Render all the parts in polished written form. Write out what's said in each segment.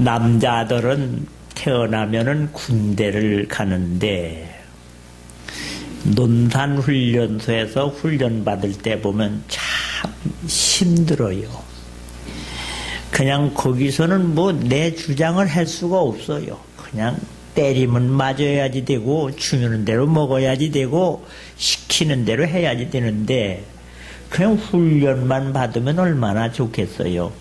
남자들은 태어나면은 군대를 가는데 논산훈련소에서 훈련받을 때 보면 참 힘들어요. 그냥 거기서는 뭐 내 주장을 할 수가 없어요. 그냥 때리면 맞아야지 되고 주는 대로 먹어야지 되고 시키는 대로 해야지 되는데 그냥 훈련만 받으면 얼마나 좋겠어요.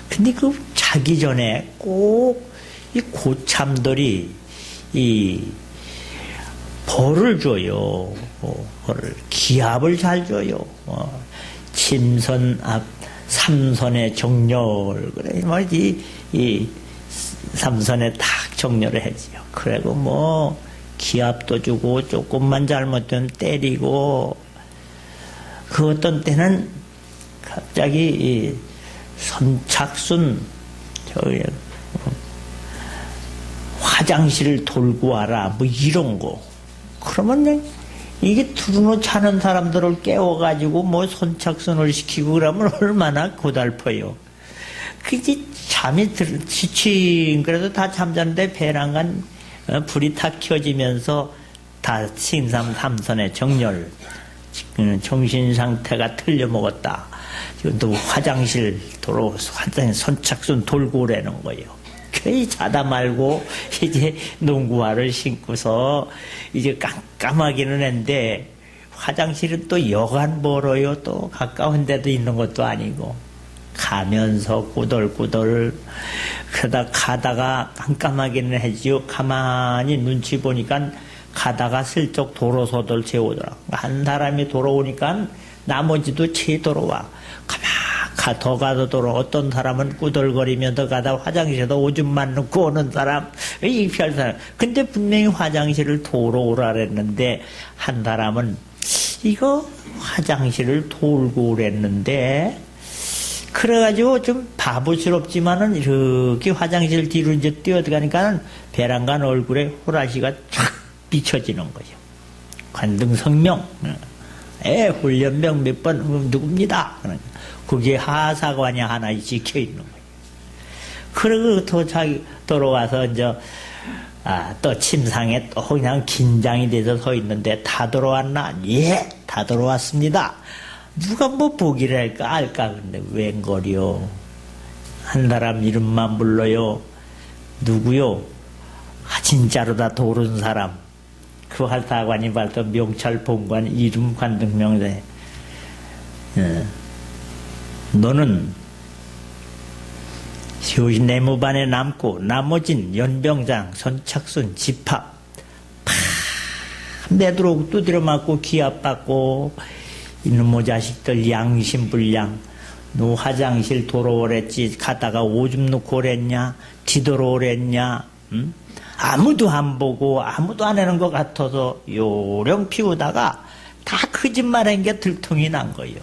근데 그 자기 전에 꼭 이 고참들이 이 벌을 줘요. 벌을 기합을 잘 줘요. 침선 앞 삼선의 정렬 그래 말이지 이 삼선에 딱 정렬을 해지요. 그리고 뭐 기합도 주고 조금만 잘못되면 때리고 그 어떤 때는 갑자기 이 선착순 저기 화장실 돌고 와라 뭐 이런 거 그러면 이게 두루노 자는 사람들을 깨워가지고 뭐 선착순을 시키고 그러면 얼마나 고달퍼요. 그게 잠이 지친 그래도 다 잠자는데 배란간 불이 탁 켜지면서 다 신삼 삼선의 정렬 정신 상태가 틀려 먹었다. 지금 또 화장실 선착순 돌고 오라는 거예요. 거의 자다 말고 이제 농구화를 신고서 이제 깜깜하기는 한데 화장실은 또 여간 멀어요. 또 가까운 데도 있는 것도 아니고 가면서 꾸덜꾸덜 그러다 가다가 깜깜하기는 하지요. 가만히 눈치 보니까 가다가 슬쩍 도로서들 채우더라. 한 사람이 돌아오니까 나머지도 채 돌아와. 더 가도 돌아. 어떤 사람은 꾸덜거리면서 가다 화장실에도 오줌만 넣고 오는 사람, 이 별 사람. 근데 분명히 화장실을 돌아오라 그랬는데, 한 사람은 이거 화장실을 돌고 오랬는데, 그래가지고 좀 바보스럽지만은 이렇게 화장실 뒤로 이제 뛰어들어가니까 베란간 얼굴에 호라시가 촥 비춰지는 거예요. 관등성명. 훈련병 몇 번 누굽니다. 그게 하사관이 하나 지켜 있는 거예요. 그러고 또 자기 돌아와서 이제 또 침상에 또 그냥 긴장이 돼서 서 있는데 다 돌아왔나? 예, 다 돌아왔습니다. 누가 뭐 보기를 할까 알까? 근데 웬걸요? 한 사람 이름만 불러요. 누구요? 진짜로 다 도른 사람. 그 하사관이 봤던 명찰 본관 이름 관등명세. 너는 효시 내무반에 남고 나머진 연병장, 선착순, 집합 내도록 두드려 맞고 기합받고 이놈의 자식들 양심불량 너 화장실 돌아오랬지 가다가 오줌 넣고 오랬냐 뒤돌아오랬냐 응? 아무도 안 보고 아무도 안 하는 것 같아서 요령 피우다가 다 거짓말한 게 들통이 난 거예요.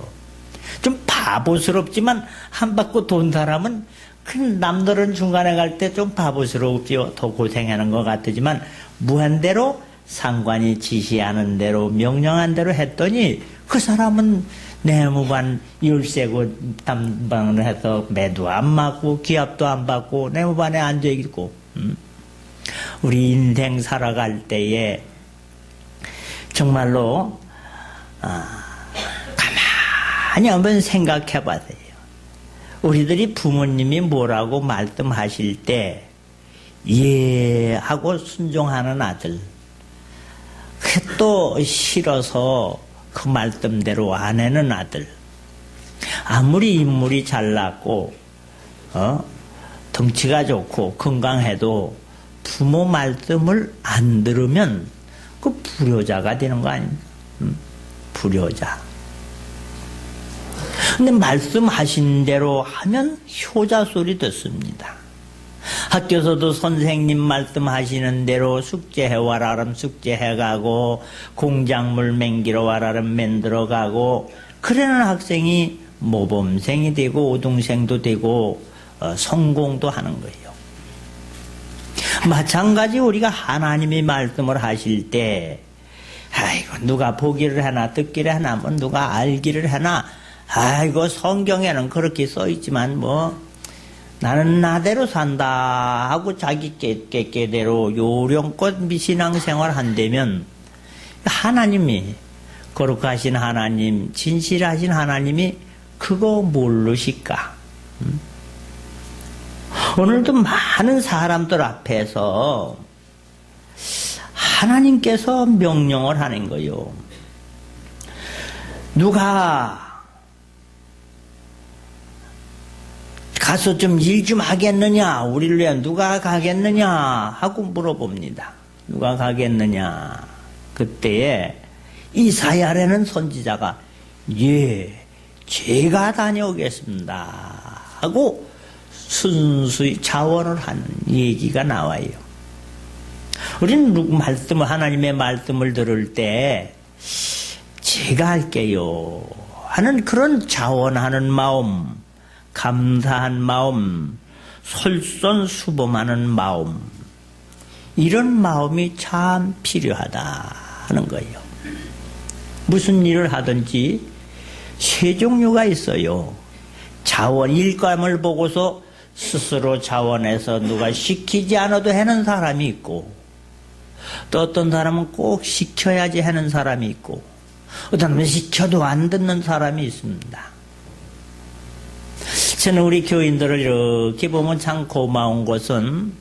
좀 바보스럽지만 한 바퀴 돈 사람은 그 남들은 중간에 갈 때 좀 바보스럽지요. 더 고생하는 것 같지만 무한대로 상관이 지시하는 대로 명령한 대로 했더니 그 사람은 내무반 열세고 담방을 해서 매도 안 맞고 기합도 안 받고 내무반에 앉아있고 우리 인생 살아갈 때에 정말로 가만히 한번 생각해 보세요. 우리들이 부모님이 뭐라고 말씀하실 때 예 하고 순종하는 아들 또 싫어서 그 말씀대로 안 하는 아들 아무리 인물이 잘났고 덩치가 좋고 건강해도 부모 말씀을 안 들으면 그 불효자가 되는 거 아닙니까? 불효자. 근데 말씀하신 대로 하면 효자 소리 듣습니다. 학교에서도 선생님 말씀하시는 대로 숙제해와라 그러면 숙제해가고 공작물 맹기러 와라 그러면 만들어 가고 그러는 학생이 모범생이 되고 우등생도 되고 성공도 하는 거예요. 마찬가지 우리가 하나님이 말씀을 하실 때 아이고 누가 보기를 하나 듣기를 하나 뭐 누가 알기를 하나 아이고 성경에는 그렇게 써 있지만 뭐 나는 나대로 산다 하고 자기 깨깨대로 요령껏 신앙생활 한다면 하나님이, 거룩하신 하나님, 진실하신 하나님이 그거 모르실까? 오늘도 많은 사람들 앞에서 하나님께서 명령을 하는 거요. 누가 가서 좀 일 좀 하겠느냐, 우리를 위해 누가 가겠느냐 하고 물어봅니다. 누가 가겠느냐. 그때에 이사야라는 선지자가 예, 제가 다녀오겠습니다 하고 순수히 자원을 하는 얘기가 나와요. 우리는 하나님의 말씀을 들을 때 제가 할게요 하는 그런 자원하는 마음, 감사한 마음, 솔선수범하는 마음, 이런 마음이 참 필요하다 하는 거예요. 무슨 일을 하든지 세 종류가 있어요. 자원, 일감을 보고서 스스로 자원해서 누가 시키지 않아도 하는 사람이 있고, 또 어떤 사람은 꼭 시켜야지 하는 사람이 있고, 어떤 사람은 시켜도 안 듣는 사람이 있습니다. 저는 우리 교인들을 이렇게 보면 참 고마운 것은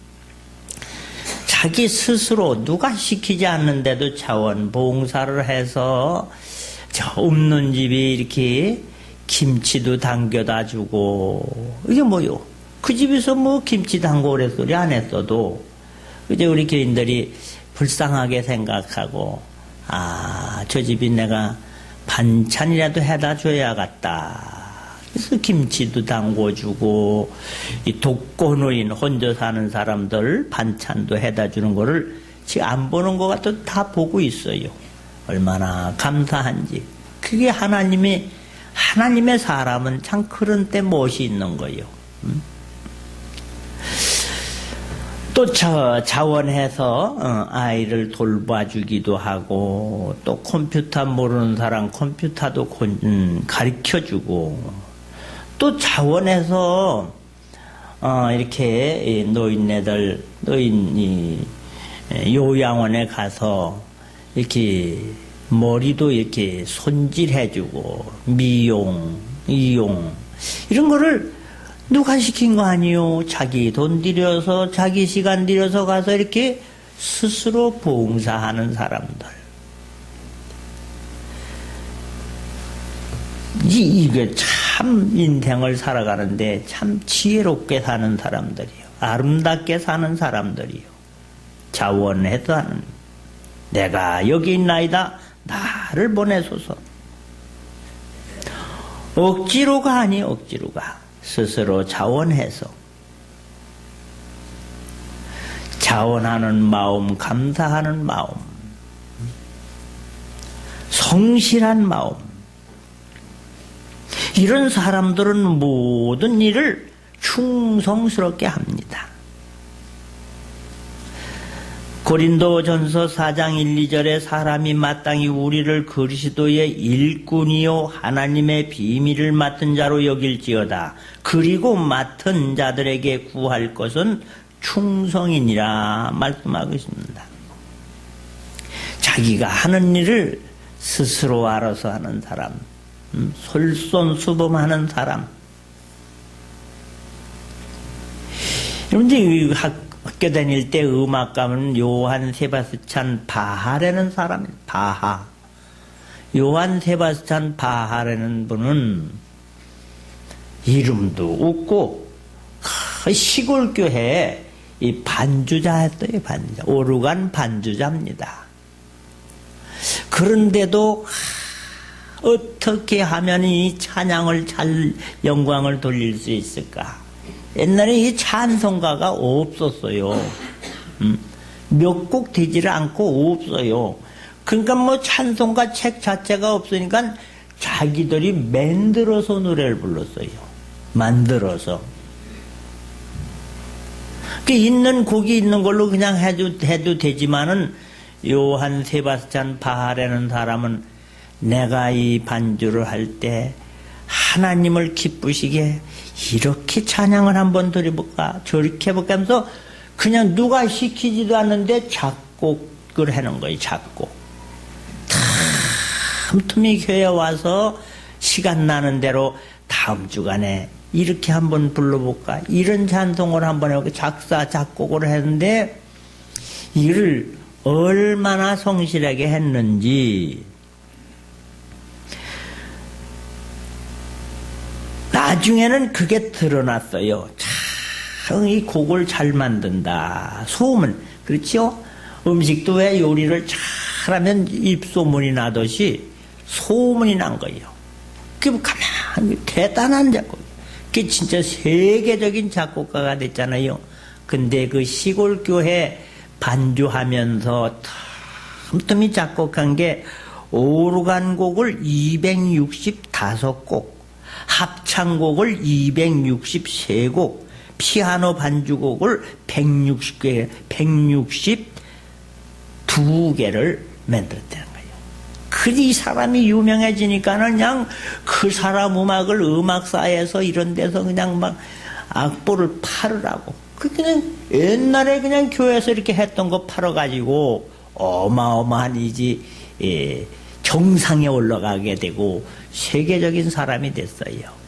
자기 스스로 누가 시키지 않는데도 자원 봉사를 해서 저 없는 집이 이렇게 김치도 담겨다 주고, 이게 뭐요? 그 집에서 뭐 김치 담고 오래 소리 안 했어도 이제 우리 교인들이 불쌍하게 생각하고, 아, 저 집이 내가 반찬이라도 해다 줘야겠다. 그래서 김치도 담궈주고, 이 독거노인 혼자 사는 사람들 반찬도 해다 주는 거를 지금 안 보는 것 같아도 다 보고 있어요. 얼마나 감사한지. 그게 하나님의 사람은 참 그런 때 멋이 있는 거예요. 또 자원해서 아이를 돌봐주기도 하고, 또 컴퓨터 모르는 사람 컴퓨터도 가르쳐주고, 또 자원해서 이렇게 노인이 요양원에 가서 이렇게 머리도 이렇게 손질해주고, 미용, 이용, 이런 거를 누가 시킨 거 아니요? 자기 돈 들여서, 자기 시간 들여서 가서 이렇게 스스로 봉사하는 사람들. 이게 참 인생을 살아가는데 참 지혜롭게 사는 사람들이요. 아름답게 사는 사람들이요. 자원해서 하는. 내가 여기 있나이다. 나를 보내소서. 억지로가 아니, 억지로가. 스스로 자원해서. 자원하는 마음, 감사하는 마음, 성실한 마음. 이런 사람들은 모든 일을 충성스럽게 합니다. 고린도전서 4장 1, 2절에 사람이 마땅히 우리를 그리스도의 일꾼이요 하나님의 비밀을 맡은 자로 여길지어다. 그리고 맡은 자들에게 구할 것은 충성이니라 말씀하고 있습니다. 자기가 하는 일을 스스로 알아서 하는 사람, 솔선수범하는 사람. 그런데 학교 다닐 때 음악가는 요한 세바스찬 바하라는 사람이에요. 바하. 요한 세바스찬 바하라는 분은 이름도 웃고 시골 교회에 이 반주자였어요. 반주자. 오르간 반주자입니다. 그런데도 어떻게 하면 이 찬양을 잘 영광을 돌릴 수 있을까? 옛날에 이 찬송가가 없었어요. 몇 곡 되지를 않고 없어요. 그러니까 뭐 찬송가 책 자체가 없으니까 자기들이 만들어서 노래를 불렀어요. 만들어서. 그 있는 곡이 있는 걸로 그냥 해도 되지만은 요한 세바스찬 바하라는 사람은 내가 이 반주를 할 때 하나님을 기쁘시게 이렇게 찬양을 한번 드려볼까 저렇게 해볼까 하면서 그냥 누가 시키지도 않는데 작곡을 하는 거예요. 작곡. 틈틈이 교회 와서 시간 나는 대로 다음 주간에 이렇게 한번 불러볼까 이런 찬송을 한번 해볼까 작사 작곡을 했는데 이를 얼마나 성실하게 했는지 나중에는 그게 드러났어요. 참 이 곡을 잘 만든다. 소문 그렇죠? 음식도 왜 요리를 잘하면 입소문이 나듯이 소문이 난 거예요. 그게 가만히 대단한 작곡. 그게 진짜 세계적인 작곡가가 됐잖아요. 근데 그 시골교회 반주하면서 틈틈이 작곡한 게 오르간곡을 265곡, 합창곡을 263곡, 피아노 반주곡을 160개, 162개를 만들었다는 거예요. 이 사람이 유명해지니까는 그냥 그 사람 음악을 음악사에서 이런 데서 그냥 막 악보를 팔으라고. 그냥 옛날에 그냥 교회에서 이렇게 했던 거 팔아가지고 어마어마한 정상에 올라가게 되고 세계적인 사람이 됐어요.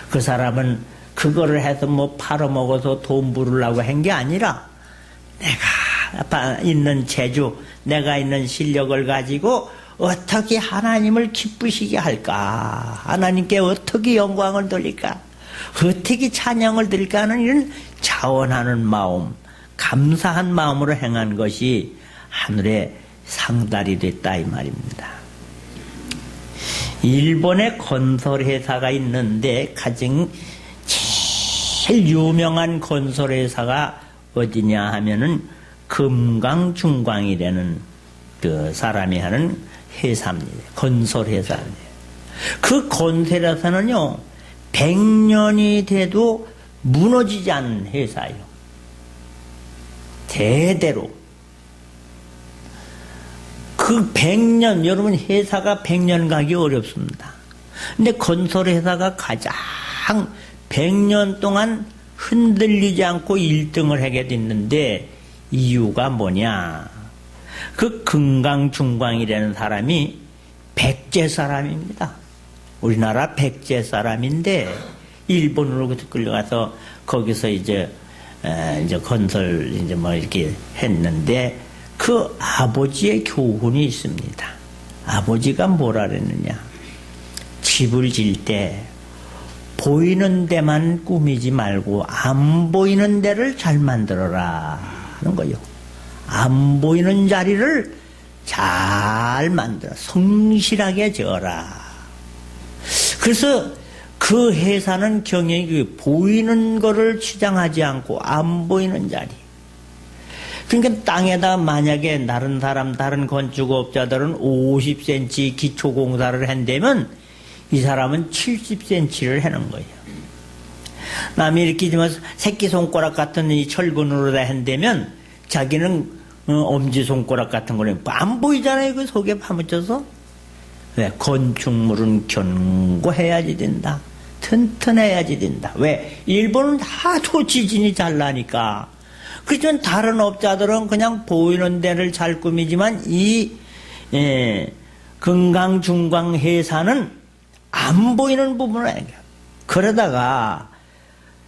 그 사람은 그거를 해서 뭐 팔아먹어서 돈 부르려고 한 게 아니라 내가 있는 재주, 내가 있는 실력을 가지고 어떻게 하나님을 기쁘시게 할까? 하나님께 어떻게 영광을 돌릴까? 어떻게 찬양을 드릴까 하는 이런 자원하는 마음, 감사한 마음으로 행한 것이 하늘의 상달이 됐다 이 말입니다. 일본에 건설회사가 있는데 가장 제일 유명한 건설회사가 어디냐 하면은 금강중광이라는 그 사람이 하는 회사입니다. 건설회사입니다. 그 건설회사는요 100년이 돼도 무너지지 않는 회사예요. 대대로. 그 100년, 여러분 회사가 100년 가기 어렵습니다. 근데 건설회사가 가장 100년 동안 흔들리지 않고 1등을 하게 됐는데 이유가 뭐냐? 그 금강중광이라는 사람이 백제 사람입니다. 우리나라 백제 사람인데 일본으로 끌려가서 거기서 이제 건설 뭐 이렇게 했는데 그 아버지의 교훈이 있습니다. 아버지가 뭐라 그랬느냐? 집을 질 때 보이는 데만 꾸미지 말고 안 보이는 데를 잘 만들어라 하는 거예요. 안 보이는 자리를 잘 만들어 성실하게 지어라. 그래서 그 회사는 경영이 보이는 거를 치장하지 않고 안 보이는 자리. 그러니까 땅에다 만약에 다른 사람, 다른 건축업자들은 50cm 기초공사를 한다면 이 사람은 70cm를 하는 거예요. 남이 이렇게 새끼손가락 같은 이 철근으로 다 한다면 자기는 엄지손가락 같은 거는 안 보이잖아요. 그 속에 파묻혀서. 왜? 건축물은 견고해야지 된다. 튼튼해야지 된다. 왜? 일본은 하도 지진이 잘 나니까. 그렇지만 다른 업자들은 그냥 보이는 데를 잘 꾸미지만 이 금강중광 회사는 안 보이는 부분을 해요. 그러다가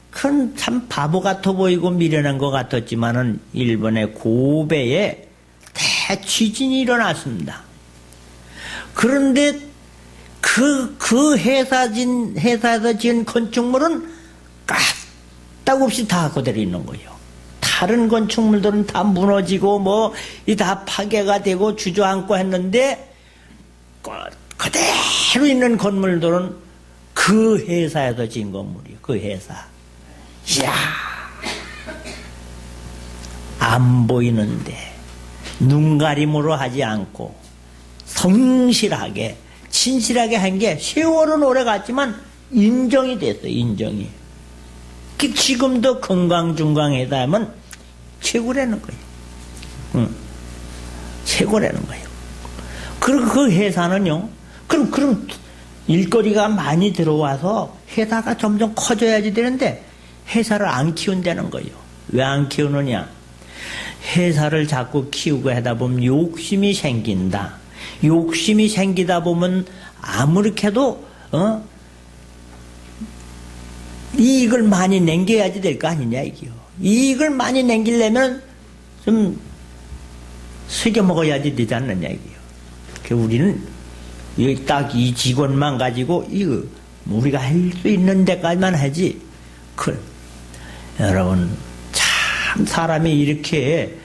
큰 참 바보 같아 보이고 미련한 것 같았지만은 일본의 고베에 대지진이 일어났습니다. 그런데 그 회사에서 지은 건축물은 까딱없이 다 그대로 있는 거예요. 다른 건축물들은 다 무너지고 뭐 이 다 파괴가 되고 주저앉고 했는데 그대로 있는 건물들은 그 회사에서 지은 건물이에요. 그 회사. 이야, 안 보이는데 눈가림으로 하지 않고 성실하게 진실하게 한 게 세월은 오래 갔지만 인정이 됐어요. 인정이. 지금도 금강중광에다 하면 최고라는 거예요. 최고라는 거예요. 그리고 그 회사는요. 그럼 일거리가 많이 들어와서 회사가 점점 커져야지 되는데 회사를 안 키운다는 거예요. 왜 안 키우느냐? 회사를 자꾸 키우고 하다 보면 욕심이 생긴다. 욕심이 생기다 보면 아무렇게도 이익을 많이 남겨야지 될 거 아니냐 이게요. 이익을 많이 남기려면 좀 새겨 먹어야지 되지 않느냐 이게요. 우리는 딱 이 직원만 가지고 이거 우리가 할 수 있는 데까지만 하지. 여러분 참 사람이 이렇게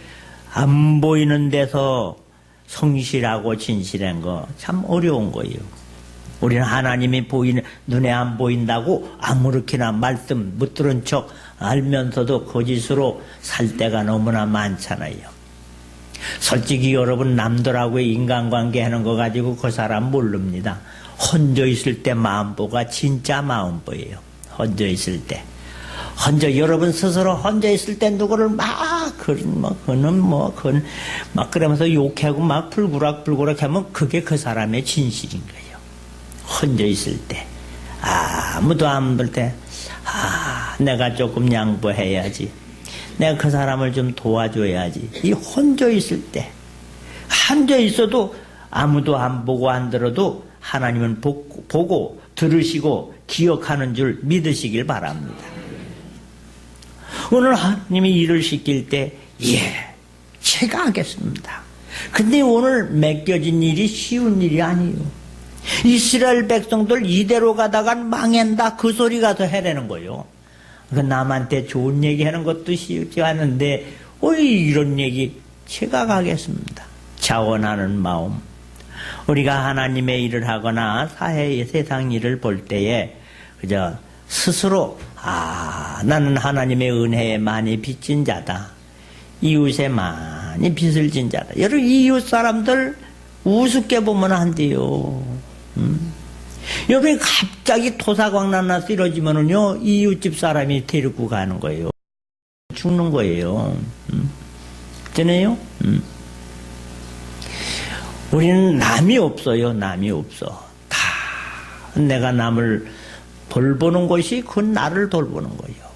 안 보이는 데서 성실하고 진실한 거 참 어려운 거예요. 우리는 하나님이 눈에 안 보인다고 아무렇게나 말씀 못 들은 척 알면서도 거짓으로 살 때가 너무나 많잖아요. 솔직히 여러분 남들하고의 인간관계 하는 거 가지고 그 사람 모릅니다. 혼자 있을 때 마음보가 진짜 마음보예요. 혼자 있을 때. 여러분 스스로 혼자 있을 때 누구를 막 그러면서 욕하고 막 불구락 하면 그게 그 사람의 진실인 거예요. 혼자 있을 때. 아무도 안 볼 때, 내가 조금 양보해야지. 내가 그 사람을 좀 도와줘야지. 이 혼자 있을 때. 혼자 있어도 아무도 안 보고 안 들어도 하나님은 보고 들으시고 기억하는 줄 믿으시길 바랍니다. 오늘 하나님이 일을 시킬 때, 제가 하겠습니다. 근데 오늘 맡겨진 일이 쉬운 일이 아니에요. 이스라엘 백성들 이대로 가다간 망한다 그 소리 가서 해내는 거예요. 남한테 좋은 얘기 하는 것도 쉽지 않은데 이런 얘기 제가 가겠습니다. 자원하는 마음. 우리가 하나님의 일을 하거나 세상 일을 볼 때에 그저 스스로 나는 하나님의 은혜에 많이 빚진 자다. 이웃에 많이 빚을 진 자다. 여러분 이웃 사람들 우습게 보면 안 돼요. 여기 갑자기 토사광난나 쓰러지면은요 이웃집 사람이 데리고 가는 거예요. 죽는 거예요. 되네요? 우리는 남이 없어요. 남이 없어. 다 내가 남을 돌보는 것이 그 나를 돌보는 거예요.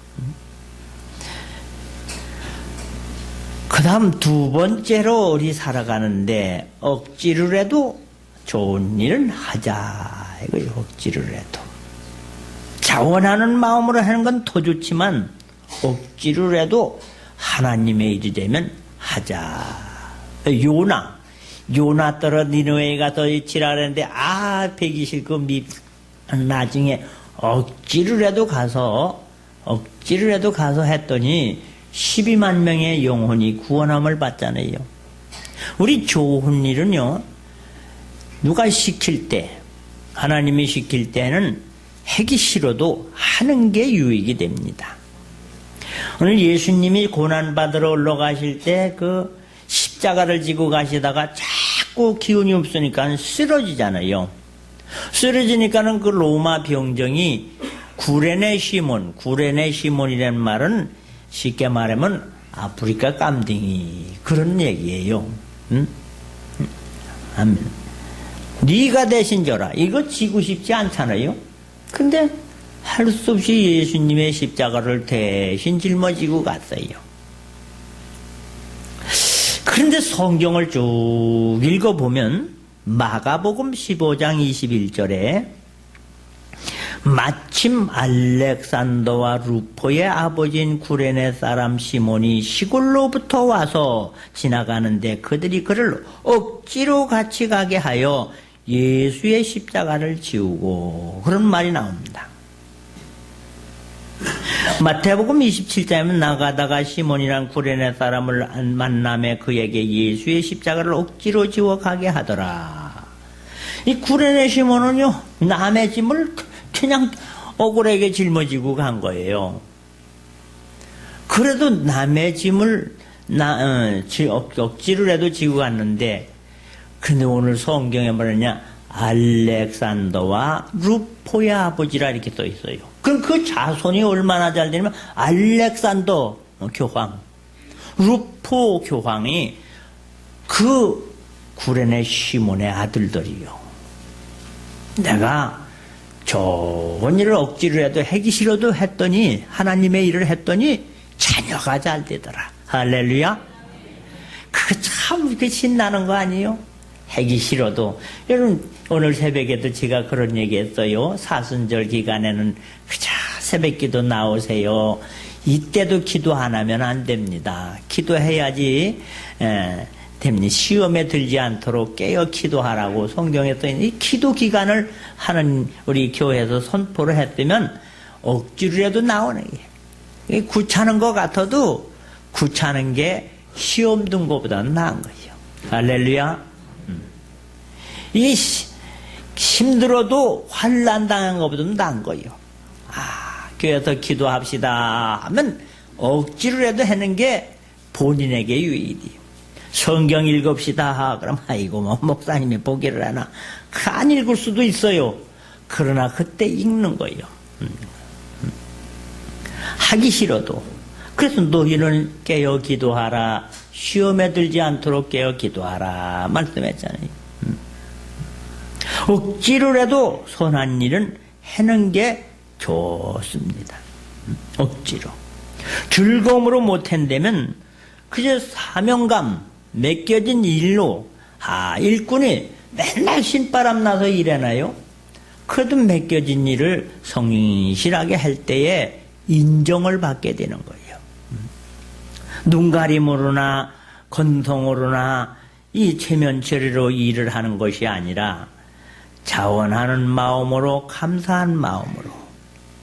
그 다음 두 번째로 우리 살아가는데 억지로라도 좋은 일은 하자. 이거요. 억지로라도. 자원하는 마음으로 하는 건 더 좋지만 억지로라도 하나님의 일이 되면 하자. 요나 떨어 니느웨에 가서 지랄하는데 배기 싫고 나중에 억지로라도 가서 했더니 12만 명의 영혼이 구원함을 받잖아요. 우리 좋은 일은요 누가 시킬 때 하나님이 시킬 때는 하기 싫어도 하는 게 유익이 됩니다. 오늘 예수님이 고난받으러 올라가실 때 그 십자가를 지고 가시다가 자꾸 기운이 없으니까 쓰러지잖아요. 쓰러지니까는 그 로마 병정이 구레네 시몬이라는 말은 쉽게 말하면 아프리카 깜딩이 그런 얘기예요. 아멘. 네가 대신 져라. 이거 지고 싶지 않잖아요. 근데 할 수 없이 예수님의 십자가를 대신 짊어지고 갔어요. 그런데 성경을 쭉 읽어보면 마가복음 15장 21절에 마침 알렉산더와 루포의 아버지인 구레네 사람 시몬이 시골로부터 와서 지나가는데 그들이 그를 억지로 같이 가게 하여 예수의 십자가를 지우고 그런 말이 나옵니다. 마태복음 27장에 나가다가 시몬이란 구레네 사람을 만남에 그에게 예수의 십자가를 억지로 지워 가게 하더라. 이 구레네 시몬은요 남의 짐을 그냥 억울하게 짊어지고 간 거예요. 그래도 남의 짐을 억지로라도 지고 갔는데 근데 오늘 성경에 뭐냐 알렉산더와 루포의 아버지라 이렇게 써 있어요. 그럼 그 자손이 얼마나 잘 되냐면 알렉산더 교황, 루포 교황이 그 구레네 시몬의 아들들이요. 내가 좋은 일을 억지로 해도 하기 싫어도 했더니 하나님의 일을 했더니 자녀가 잘 되더라. 할렐루야. 그거 참 신나는 거 아니에요? 하기 싫어도. 여러분 오늘 새벽에도 제가 그런 얘기했어요. 사순절 기간에는 그저 새벽기도 나오세요. 이때도 기도 안 하면 안 됩니다. 기도해야지 됩니다. 시험에 들지 않도록 깨어 기도하라고 성경에 써있는 이 기도 기간을 하는 우리 교회에서 선포를 했으면 억지로라도 나오는 게 구차는 것 같아도 구차는 게 시험 든 것보다는 나은 거예요. 할렐루야. 이게 힘들어도 환난 당한 것보다는 나은 거예요. 교회에서 기도합시다 하면 억지로라도 하는 게 본인에게 유익이에요. 성경 읽읍시다. 그럼 아이고 뭐 목사님이 보기를 하나. 안 읽을 수도 있어요. 그러나 그때 읽는 거예요. 하기 싫어도. 그래서 너희는 깨어 기도하라. 시험에 들지 않도록 깨어 기도하라 말씀했잖아요. 억지로라도 선한 일은 하는 게 좋습니다. 억지로. 즐거움으로 못한다면 그저 사명감 맡겨진 일로 일꾼이 맨날 신바람 나서 일하나요? 그래도 맡겨진 일을 성실하게 할 때에 인정을 받게 되는 거예요. 눈가림으로나 건성으로나 이 체면처리로 일을 하는 것이 아니라 자원하는 마음으로 감사한 마음으로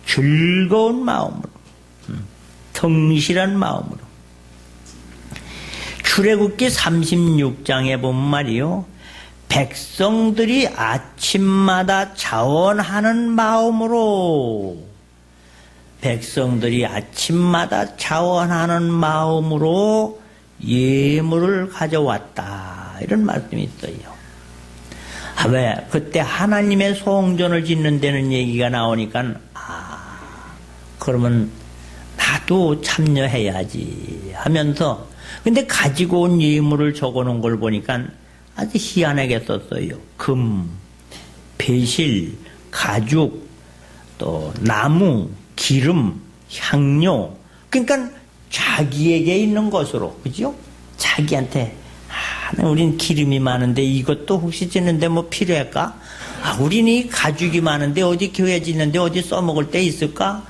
즐거운 마음으로 성실한 마음으로 출애굽기 36장에 보면 말이요 백성들이 아침마다 자원하는 마음으로 백성들이 아침마다 자원하는 마음으로 예물을 가져왔다 이런 말씀이 있어요. 왜? 그때 하나님의 성전을 짓는 데는 얘기가 나오니까 그러면 나도 참여해야지 하면서 근데 가지고 온 예물을 적어놓은 걸 보니까 아주 희한하게 썼어요. 금, 배실, 가죽, 또 나무, 기름, 향료. 그러니까 자기에게 있는 것으로, 그죠? 자기한테 우린 기름이 많은데 이것도 혹시 짓는데 뭐 필요할까? 우린 이 가죽이 많은데 어디 교회 짓는데 어디 써먹을 데 있을까?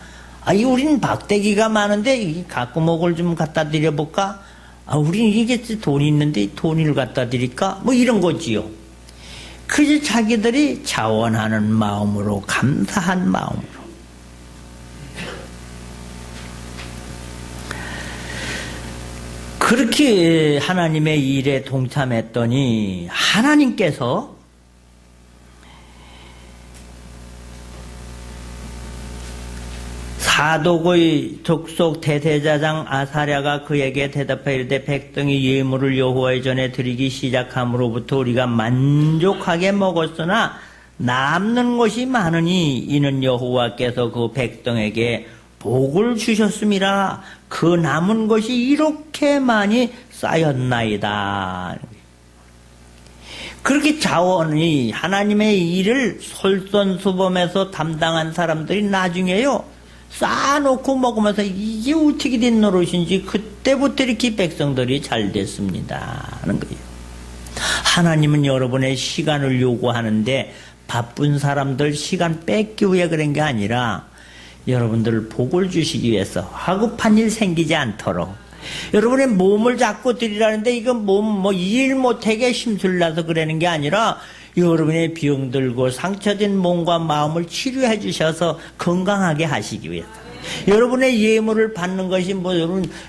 우린 박대기가 많은데 갖고 먹을 좀 갖다 드려볼까? 우린 이게 돈이 있는데 돈을 갖다 드릴까? 뭐 이런 거지요. 그저 자기들이 자원하는 마음으로 감사한 마음으로 그렇게 하나님의 일에 동참했더니 하나님께서 사독의 족속 대제사장 아사랴가 그에게 대답하여 이르되 백성이 예물을 여호와의 전에 드리기 시작함으로부터 우리가 만족하게 먹었으나 남는 것이 많으니 이는 여호와께서 그 백성에게 복을 주셨음이라. 그 남은 것이 이렇게 많이 쌓였나이다. 그렇게 자원이 하나님의 일을 솔선수범해서 담당한 사람들이 나중에요 쌓아놓고 먹으면서 이게 어떻게 된 노릇인지 그때부터 이렇게 백성들이 잘 됐습니다 하는 거예요. 하나님은 여러분의 시간을 요구하는데 바쁜 사람들 시간 뺏기 위해 그런 게 아니라 여러분들 복을 주시기 위해서 하급한 일 생기지 않도록 여러분의 몸을 잡고 드리라는데 이건 몸 일 못하게 힘들나서 그러는 게 아니라 여러분의 병들고 상처된 몸과 마음을 치료해 주셔서 건강하게 하시기 위해서 여러분의 예물을 받는 것이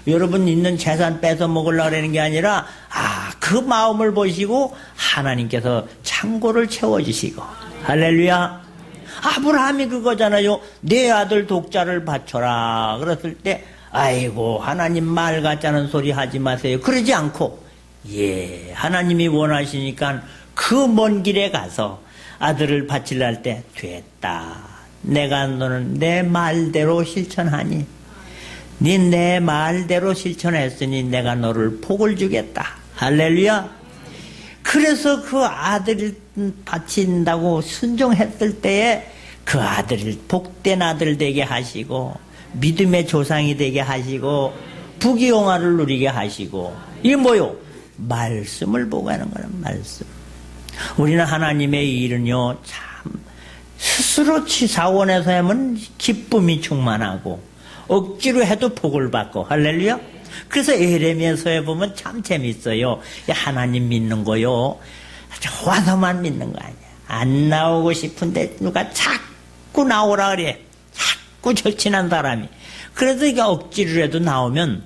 여러분 있는 재산 뺏어 먹으려고 하는 게 아니라 그 마음을 보시고 하나님께서 창고를 채워주시고 할렐루야. 아브라함이 그거잖아요. 내 아들 독자를 바쳐라 그랬을 때 아이고 하나님 말 같자는 소리 하지 마세요 그러지 않고 하나님이 원하시니까 그 먼 길에 가서 아들을 바치려 할 때 됐다. 내가 너는 내 말대로 실천하니 내 말대로 실천했으니 내가 너를 복을 주겠다. 할렐루야. 그래서 그 아들을 바친다고 순종했을 때에 그 아들을 복된 아들 되게 하시고 믿음의 조상이 되게 하시고 부귀영화를 누리게 하시고 이게 뭐요? 말씀을 보고 하는 거는 말씀. 우리는 하나님의 일은요 참 스스로 치사원에서 하면 기쁨이 충만하고 억지로 해도 복을 받고 할렐루야. 그래서 에레미야서에 보면 참 재밌어요. 하나님 믿는 거요 좋아서만 믿는 거 아니야. 안 나오고 싶은데 누가 자꾸 나오라 그래. 자꾸 절친한 사람이. 그래서 이게 억지로 해도 나오면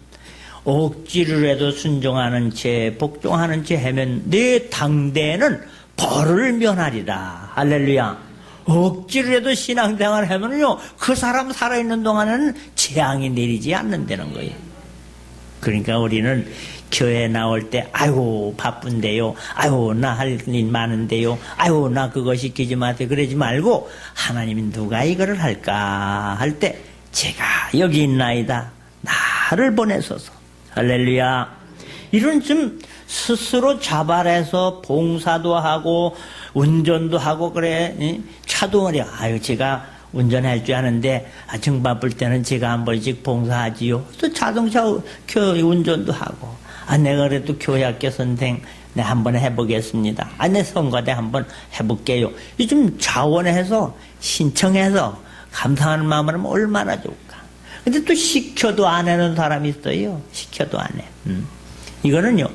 억지로 해도 순종하는 채 복종하는 채 하면 내 당대에는 벌을 면하리라. 할렐루야. 억지로 해도 신앙생활을 하면요 그 사람 살아있는 동안에는 재앙이 내리지 않는다는 거예요. 그러니까 우리는 교회 나올 때 아이고 바쁜데요, 아이고 나 할 일 많은데요, 아이고 나 그거 시키지 마세요 그러지 말고 하나님이 누가 이거를 할까 할 때 제가 여기 있나이다 나를 보내소서. 할렐루야. 이런 좀 스스로 자발해서 봉사도 하고 운전도 하고 그래. 차도 말이야. 아유 제가 운전할 줄 아는데 정 바쁠 때는 제가 한 번씩 봉사하지요. 또 자동차 운전도 하고. 내가 그래도 교회학교 선생 내가 한번 해보겠습니다. 내 선거대 한번 해볼게요. 좀 자원해서 신청해서 감사하는 마음으로 하면 얼마나 좋을까. 근데 또 시켜도 안 하는 사람이 있어요. 시켜도 안 해. 이거는요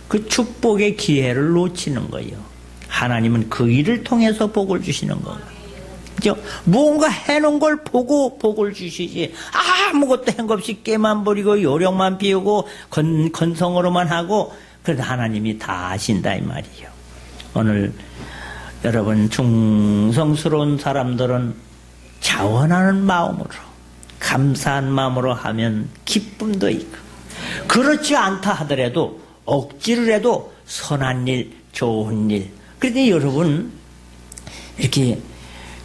그 축복의 기회를 놓치는 거예요. 하나님은 그 일을 통해서 복을 주시는 거예요. 그죠? 무언가 해놓은 걸 보고 복을 주시지 아무것도 한 것 없이 깨만 부리고 요령만 피우고 건성으로만 하고 그래도 하나님이 다 아신다 이 말이에요. 오늘 여러분 충성스러운 사람들은 자원하는 마음으로 감사한 마음으로 하면 기쁨도 있고 그렇지 않다 하더라도 억지를 해도 선한 일 좋은 일. 그런데 여러분 이렇게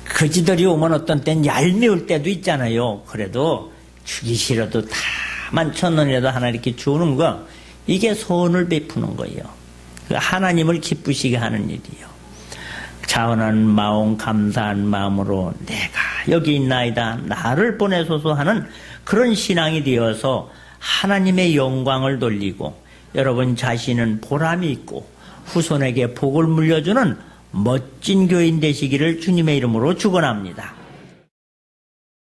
거지들이 오면 어떤 땐 얄미울 때도 있잖아요. 그래도 주기 싫어도 다 11,000원이라도 하나 이렇게 주는 거 이게 선을 베푸는 거예요. 하나님을 기쁘시게 하는 일이요. 자원하는 마음 감사한 마음으로 내가 여기 있나이다 나를 보내소서 하는 그런 신앙이 되어서 하나님의 영광을 돌리고 여러분 자신은 보람이 있고 후손에게 복을 물려주는 멋진 교인 되시기를 주님의 이름으로 축원합니다.